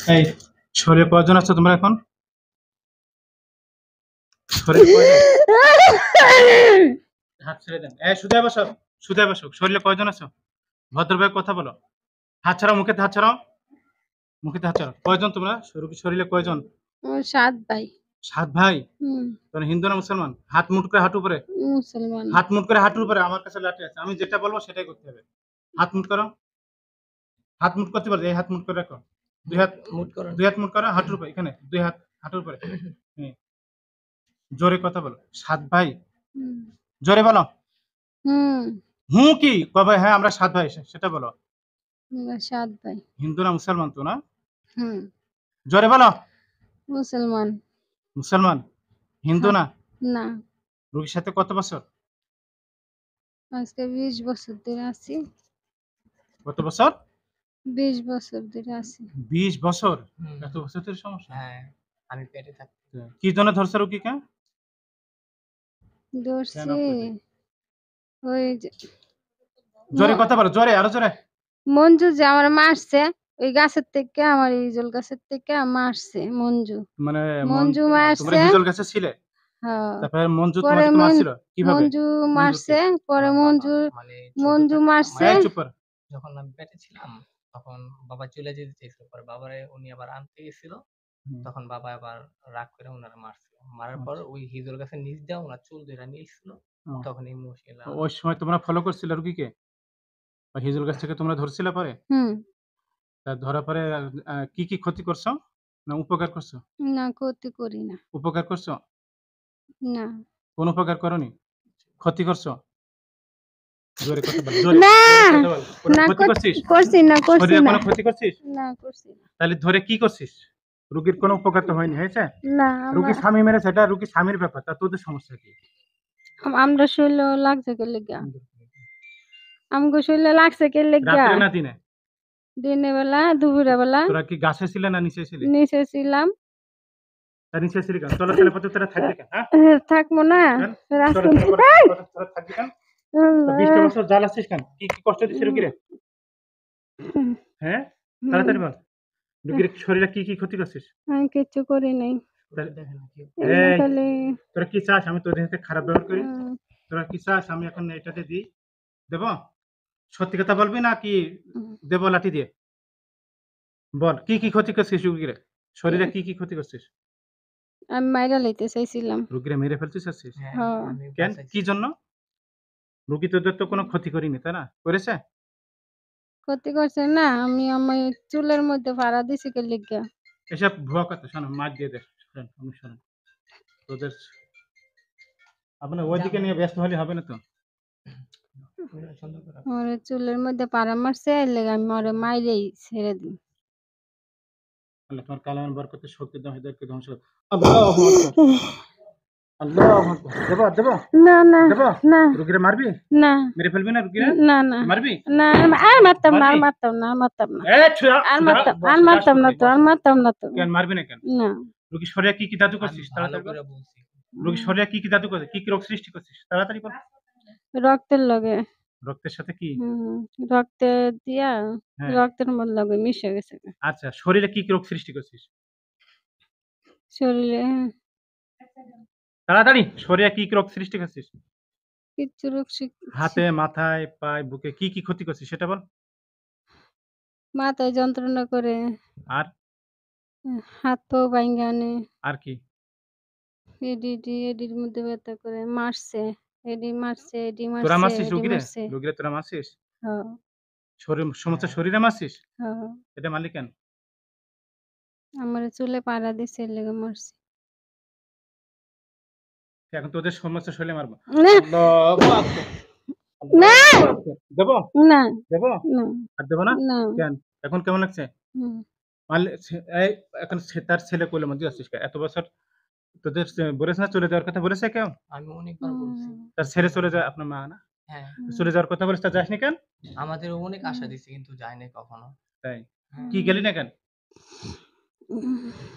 এই শরীরে কয়জন আছো তোমরা এখন? শরীরে কয়জন? হাত ছেড়ে দেন। শুধায় বসো, শুধায় বসো। শরীরে কয়জন আছো? ভদ্রভাবে কথা বলো। হাত ছাড়াও, মুখেতে হাত ছাড়াও, মুখেতে হাত ছাড়াও। কয়জন তোমরা? শরীরে কয়জন? 7 ভাই। 7 ভাই। হুম। তোমরা হিন্দু না মুসলমান? হাত মুঠ করে হাঁটু উপরে। মুসলমান। হাত মুঠ করে হাঁটুর উপরে। আমার কাছে লাঠি আছে, আমি যেটা বলবো সেটাই করতে হবে। হাত মুঠ করো। হাত মুঠ করতে পারো, এই হাত মুঠ করে রাখো। দুই হাত মুঠ করো, দুই হাত মুঠ করো হাঁটুর উপরে। এখানে দুই হাত হাঁটুর উপরে। জোরে কথা বলো। 7 ভাই। জোরে বলো। হুঁ কি কবে? হ্যাঁ আমরা 7 ভাই, সেটা বলো। 7 ভাই। হিন্দু না মুসলমান তো না? হুম। জোরে বলো। মুসলমান। মুসলমান। হিন্দু না? না। রোগীর সাথে কত বছর? আজকে 20 বছর ধরে আছি। কত বছর? 20 বছর ধরে আছি। 20 বছর? এত বছর ধরে সমস্যা? হ্যাঁ, আমি পেটে থাকতে। কি জন্য ধরছে রোগীকে? ধরছি ওই যে জোরে কথা বলো, জোরে, আরো জোরে। মঞ্জু যে আমার মারছে, ওই গাছের থেকে, আমার ইজল গাছের থেকে মারছে মঞ্জু। মানে মঞ্জু মারছে। তোমরা হিজল গাছে ছিলে? হ্যাঁ। তারপরে মঞ্জু তোমাকে মারছিল কিভাবে? মঞ্জু মারছে, পরে মঞ্জু মারছে। চুপ কর। যখন আমি পেটে ছিলাম তখন বাবা চলে যেতে চেয়েছিল, পরে বাবারে উনি আবার আনতে গেছিল, তখন বাবা আবার রাগ করে ওনারা মারছিল। মারার পর ওই হিজল গাছের নিচ দিয়ে ওনার চুল ধরে নিয়েছিল, তখন এই মুশকিল। ওই সময় তোমরা ফলো করছিলে রুগীকে? হিজল গাছ থেকে তোমরা ধরছিলে পরে? তা ধরার পরে কি কি ক্ষতি করছো না উপকার করছো? না, ক্ষতি করি না। উপকার করছো? না। কোন উপকার করনি? ক্ষতি করছো? জোরে কথা বল। না, ক্ষতি করছিস? করছি না, করছি না। কোনো ক্ষতি করছিস? না, করছি না। তাহলে ধরে কি করছিস? রোগীর কোনো উপকার তো হয়নি, হয়েছে? না। রোগী স্বামী মেরেছে, এটা রোগী স্বামীর ব্যাপার, তা তোদের সমস্যা কি? আমরা শৈল লাগছে কে লেগা? আমগো শৈল লাগছে কে লেগা? রাতে না দিনে? দিনে বেলা, দুপুরে বেলা। তোরা কি গাছে ছিলে না নিচে ছিলে? নিচে ছিলাম। তা নিচে ছিলি কেন? চলাচলের পথে তোরা থাকবি কেন? থাকবো না। থাকবি কেন? 20টা বছর জ্বালাচ্ছিস কেন? কি কি কষ্ট দিচ্ছে রোগীরে? হ্যাঁ, তাড়াতাড়ি বল। রোগীর শরীরে কি কি ক্ষতি করছিস? আমি কিছু করি নাই। তোরা কি চাস আমি তোদের সাথে খারাপ ব্যবহার করি? তোরা কি চাস আমি এখন এটাতে দিই? দেব? সত্যি কথা বলবি না কি দেব লাঠি দিয়ে? বল কি কি ক্ষতি করছিস রোগীরে? শরীরে কি কি ক্ষতি করছিস? আমি মাইরা লইতে চাইছিলাম। রোগীরে মেরে ফেলতে চাচ্ছিস? হ্যাঁ। কেন? কি জন্য? রোগী তোদের তো কোনো ক্ষতি করিনি, তাই না? করেছে? ক্ষতি করছে না, আমি আমার চুলের মধ্যে ফাড়া দিছি কে লেগা? এসব ভুয়া কথা। শোনো, মাছ দিয়ে দে। শোনেন তোদের আপনার ওইদিকে নিয়ে ব্যস্ত হলে হবে না তো। ওরে চুলের মধ্যে পাড়া মারছে, এর লেগে আমি ওরে মাইরেই ছেড়ে দিই। আল্লাহ তোমার কালামের বরকতে শক্তি দাও, হেদায়েতকে ধ্বংস করো। আল্লাহু আকবার। আল্লাহু আকবার। দেব? না, না, না। রোগীরে মারবি? না। মেরে ফেলবি না রোগীরে? না, না। মারবি? না, আর মারতাম না, আর মারতাম না, আর মারতাম না। আর মারতাম না তো, আর মারতাম না তো। কেন মারবি না কেন? না। রোগীর শরীরে কি কি জাদু করছিস? তাড়াতাড়ি বল। রোগীর শরীরে কি কি জাদু করছিস? কি কি রোগ সৃষ্টি করছিস? তাড়াতাড়ি বল। রক্তের লগে। রক্তের সাথে কি? রক্তে দিয়া, রক্তের মধ্যে লগে মিশে গেছে। আচ্ছা, শরীরে কি কি রোগ সৃষ্টি করছিস? শরীরে তাড়াতাড়ি। শরীরে কি কি রোগ সৃষ্টি করছিস? কিচ্ছু রোগ হাতে, মাথায়, পায়ে, বুকে কি কি ক্ষতি করছিস সেটা বল। মাথায় যন্ত্রণা করে। আর? হাত পা ভাঙ্গা আনে। আর কি? এডির মধ্যে ব্যথা করে। মারছে। এডি মারছে। তোরা মারছিস রোগীরে? রোগীরে তোরা মারছিস? হ্যাঁ। সমস্ত শরীরে মারছিস? হ্যাঁ। এটা মারলি কেন? আমার চুলে পাড়া দিছে, এর লেগে মারছি। এখন তোদের সমস্ত শরীরে মারবো। না। দেব? না। দেব? না। আর দেব না? না। কেন? এখন কেমন লাগছে? মারলে এই এখন তার ছেলে কোলে মধ্যে আছিস কেন? এত বছর তোদের বলেছে না চলে যাওয়ার কথা বলেছে কেউ? আমি অনেকবার বলছি। তার ছেলে চলে যায়, আপনার মা না? হ্যাঁ। চলে যাওয়ার কথা বলেছে, তা যাসনি কেন? আমাদের অনেক আশা দিছি কিন্তু যায়নি কখনো। তাই? কি গেলি না কেন?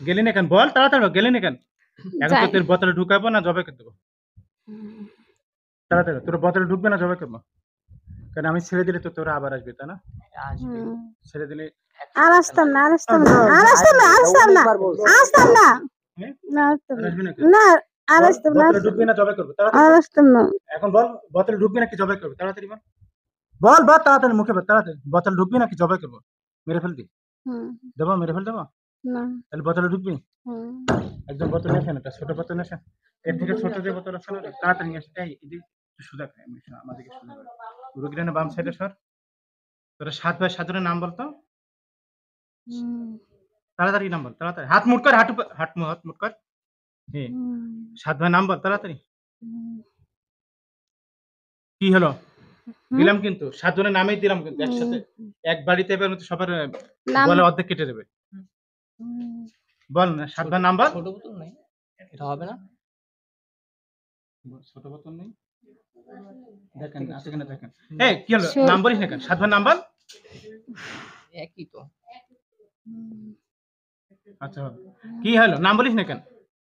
গেলি না কেন? বল তাড়াতাড়ি, গেলি না কেন? এখন তোদের বোতলে ঢুকাবো না জবাই করে দেবো? তাড়াতাড়ি, তোর বোতলে ঢুকবে না জবাই করবো? কারণ আমি ছেড়ে দিলে তো তোরা আবার আসবে, তাই না? আসবে। ছেড়ে দিলে আর আসতাম না, আর আসতাম না, আর আসতাম না, আর আসতাম না, আসতাম না, হ্যাঁ? না আসতাম আর না, আসবি নাকি? না আর বল, আসতাম না, বোতলে ঢুকবি না জবাই করবো? তাড়াতাড়ি আর বল। আসতাম না। এখন বল, বোতলে ঢুকবি নাকি জবাই করবো? তাড়াতাড়ি বল। বল, বল তাড়াতাড়ি, মুখে বল তাড়াতাড়ি। বোতলে ঢুকবি নাকি জবাই করবো? মেরে ফেলবি? হুম, দেবো, মেরে ফেল দেবো? না, তাহলে বোতলে ঢুকবি? হুম, একদম বোতল আসেন, একটা ছোট বোতল আসেন। এর থেকে ছোট যে বোতল আছে না, তাড়াতাড়ি নিয়ে আসে। এই এদিকে একটু সোজা করে, আমাদেরকে সোজা করে। রুগীটা না বাম সাইডে সর। তোরা 7 ভাই 7 জনের নাম বলতো। হুম, তাড়াতাড়ি নাম বল, তাড়াতাড়ি। হাত মুট কর, হাত মুট কর। হ্যাঁ, হুম, 7 ভাই নাম বল তাড়াতাড়ি। হুম, কি হলো? হুম, দিলাম কিন্তু 7 জনের নামেই দিলাম কিন্তু একসাথে। এক বাড়িতে এবার মতো সবার নাম, বলে অর্ধেক কেটে দেবে। হুম, বল না, 7 ভাই নাম বল। ছোট বোতল নাই, এটা হবে না। ছোট বোতল নেই। দেখেন আছে কিনা দেখেন। এই কি হলো? শোন। নাম বলিস না কেন? 7 ভাই নাম বল। একই তো। হুম, আচ্ছা, কি হলো? নাম বলিস না কেন?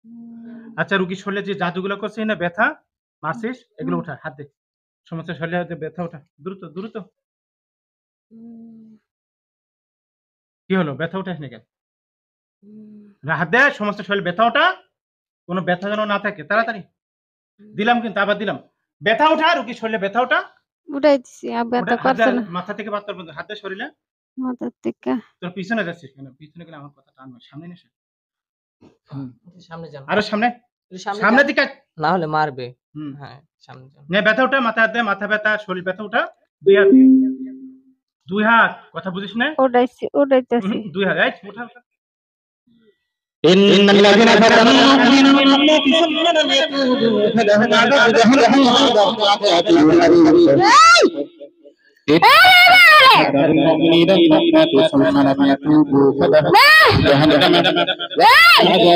হুম, আচ্ছা, রুগীর শরীরে যে জাদুগুলো করছিস না, ব্যথা মারছিস, এগুলো উঠা, হাত দে। সমস্ত শরীরে হাতে ব্যথা ওঠা, দ্রুত দ্রুত। হুম, কি হলো? ব্যথা উঠাস না কেন? হুম, হাত দে, সমস্ত শরীরে ব্যথা ওঠা, কোনো ব্যথা যেন না থাকে, তাড়াতাড়ি। দিলাম কিন্তু, আবার দিলাম। ব্যথা ওঠা, রুগীর শরীরে ব্যথা ওঠা। উঠাইতেছি, আর ওটা ব্যথা হাত দে, করছে না মাথা থেকে পাতর পর্যন্ত হাত দে শরীরে। মাথার থেকে। তোর পিছনে যাচ্ছিস কেন? পিছনে গেলে আমার কথা টানবে, সামনে নিয়ে এসে। সামনে যান, আরো সামনে, সামনে সামনের যান। দিকে। না হলে মারবে। হুম, হ্যাঁ, সামনে যান। নে ব্যথা ওঠা, মাথা হাত দে, মাথা ব্যথা, শরীর ব্যথা ওঠা। দুই হাত, দুই হাত, কথা বুঝিস না? উঠাইছি, উঠাইতেছি। দুই হাত, এই ওঠা ওঠা। إن الذين فتنوا المؤمنين ثم لم يتوبوا فلهم عذاب جهنم وعذاب الحريق. المؤمنين ثم لم يتوبوا فلهم جهنم وعذاب الحريق.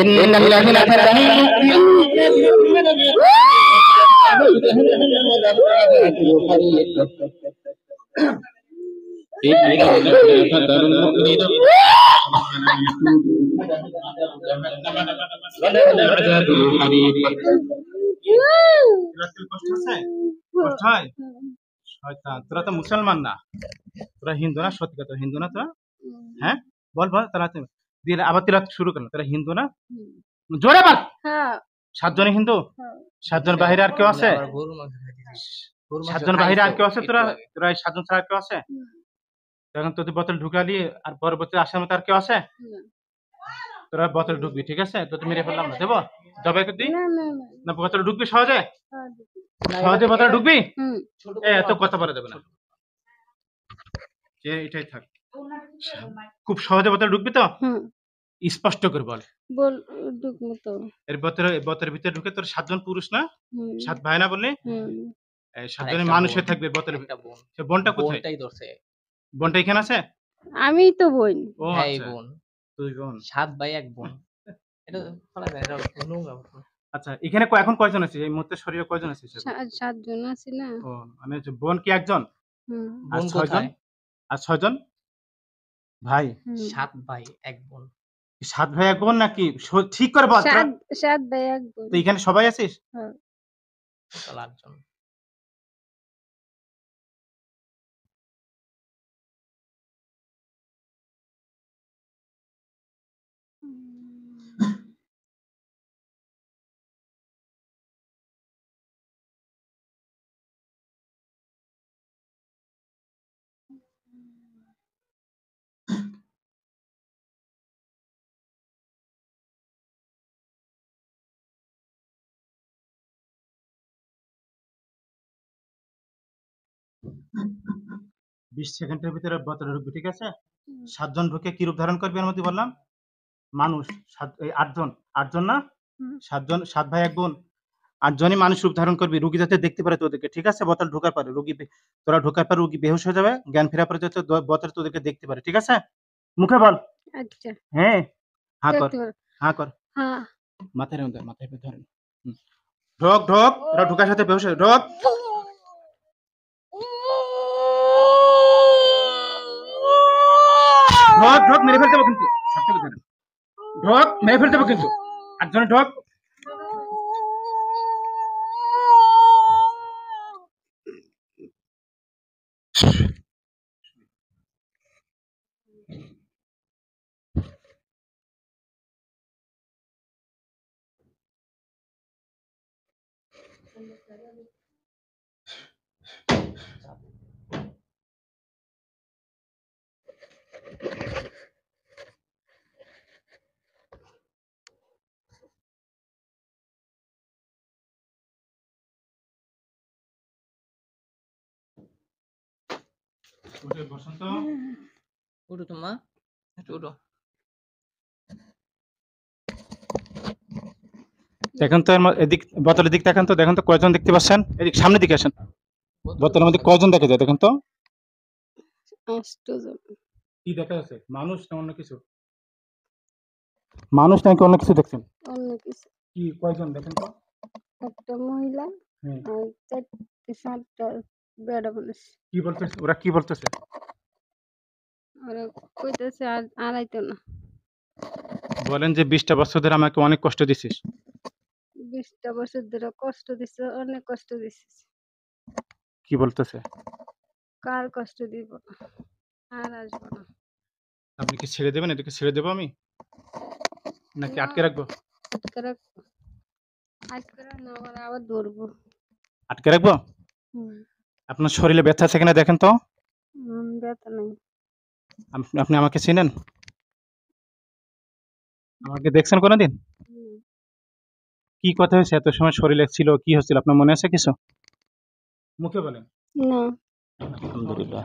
إن الذين فتنوا المؤمنين ثم لم يتوبوا جهنم وعذاب الحريق. إن الذين فتنوا المؤمنين কষ্ট হচ্ছে? কষ্ট হয়? শয়তান, তোরা তো মুসলমান না, তোরা হিন্দু না? সত্যি কথা, হিন্দু না তোরা? হ্যাঁ, বল বল তাড়াতাড়ি। দিয়ে আবার তিলাওয়াত শুরু করলাম। তোরা হিন্দু না? জোরে বল। হ্যাঁ, 7 জনই হিন্দু? হ্যাঁ, 7 জন বাহিরে আর কেউ আছে? আবার গরুর মাংস খাইতেছিস। গরুর 7 মাংস জন বাহিরে আর খাইছো কেউ আছে? একটু তোরা আগে। তোরা এই 7 জন ছাড়া আর কেউ আছে? এখন তোদের বোতল ঢুকালি, আর পরবর্তী আসার মতো আর কেউ আছে? তোরা বোতল ঢুকবি, ঠিক আছে? তো তুমি মেরে ফেললাম না, দেবো জবাই করে দিই না, না, না, না? বোতল ঢুকবি সহজে? হ্যাঁ, সহজে বোতল ঢুকবি? হুম, ছোট এত কথা বলা যাবে না, এটাই থাক। খুব সহজে বোতল ঢুকবি তো? হুম, স্পষ্ট করে বল। বল, ঢুকবো তো। এর বোতলের ভিতরে ঢুকে তোর 7 জন পুরুষ না? হুম, 7 ভাই না বললি? হুম, এই 7 আর জনের একটা মানুষ বোন, থাকবে বোতলের একটা ভিতরে। বোন। সে বোনটা কোথায়? বোনটাই ধরছে। বোনটা এখানে আছে? আমিই তো বোন। ও হ্যাঁ, এই আচ্ছা, বোন। তুই বোন। 7 ভাই 1 বোন। এটা বলা যায় না, এটা নোংরা কথা। আচ্ছা, এখানে এখন কয়জন আছিস? এই মুহূর্তে শরীরে কয়জন আছিস এখন? 7 জন আছি না? ও মানে হচ্ছে বোন কি একজন? হুম, আর বোন 6 জন? কোথায়? আর 6 জন ভাই? হুম। 7 ভাই 1 বোন। 7 ভাই 1 বোন নাকি? ঠিক করে বল তোরা। 7 ভাই 1 বোন। তো এখানে সবাই আছিস? হ্যাঁ। টোটাল 8 জন। বিশ সেকেন্ডের ভিতরে বোতলে ঢুকবি, ঠিক আছে? 7 জন ঢুকে কি রূপ ধারণ করবি এর মধ্যে বললাম? মানুষ। 8 জন, 8 জন না? হুম। 7 জন, 7 ভাই 1 বোন। 8 জনই মানুষ রূপ ধারণ করবি, রুগী যাতে দেখতে পারে তোদেরকে, ঠিক আছে? বোতল ঢোকার পরে তোরা ঢোকার পর রুগী বেহুশ হয়ে যাবে, জ্ঞান ফেরার পরে যাতে বোতল তোদেরকে দেখতে পারে, ঠিক আছে? মুখে বল। আচ্ছা, হ্যাঁ, হা কর, দেখতে পারো। হা কর। হ্যাঁ। মাথায় ধরেন, মাথায় ধরেন। ঢোক ঢোক, ওরা ঢোকার সাথে বেহুশ হয়ে ঢোক। ঢোক ঢোক, মেরে ফেলতে হবে কিন্তু, সবটাকে ধরেন। ঢোক, মেরে ফেলতে হবে কিন্তু। 8 জনে ঢোক। উঠে বসন্ত উঠো তো মা, একটু উঠো। দেখেন তো এদিক বোতলের দিক দেখেন তো, দেখেন তো কয়জন দেখতে পাচ্ছেন, এদিক সামনের দিকে আসেন। বোতলের মধ্যে কয়জন দেখা যায় দেখেন তো? 8 জন। কি দেখা যাচ্ছে, মানুষ না অন্য কিছু? মানুষ নাকি অন্য কিছু দেখছেন? অন্য কিছু। কি কয়জন দেখেন তো? একটা মহিলা হুম। আর 4-7টা বেড়া মানুষ। কি বলতেছে ওরা, কি বলতেছে? ওরা কইতেছে আর আড়াইতো না। বলেন যে 20টা বছর ধরে আমাকে অনেক কষ্ট দিছিস। 20টা বছর ধরে কষ্ট দিছে, অনেক কষ্ট দিছিস। কি বলতেছে? কার কষ্ট দিব না, আর আসবো না। আপনি কি ছেড়ে দেবেন? এটাকে ছেড়ে দেবো আমি নাকি না, আটকে রাখবো? আটকে রাখবো। আটকে না আবার ধরবো। আটকে রাখবো? হুম। আপনার শরীরে ব্যথা আছে কিনা দেখেন তো। ব্যথা নাই। আপনি আমাকে চিনেন? আমাকে দেখছেন কোনোদিন? হুম। কি কথা হয়েছে এত সময়, শরীরে ছিল, কি হচ্ছিল আপনার মনে আছে কিছু? মুখে বলেন। না। আলহামদুলিল্লাহ।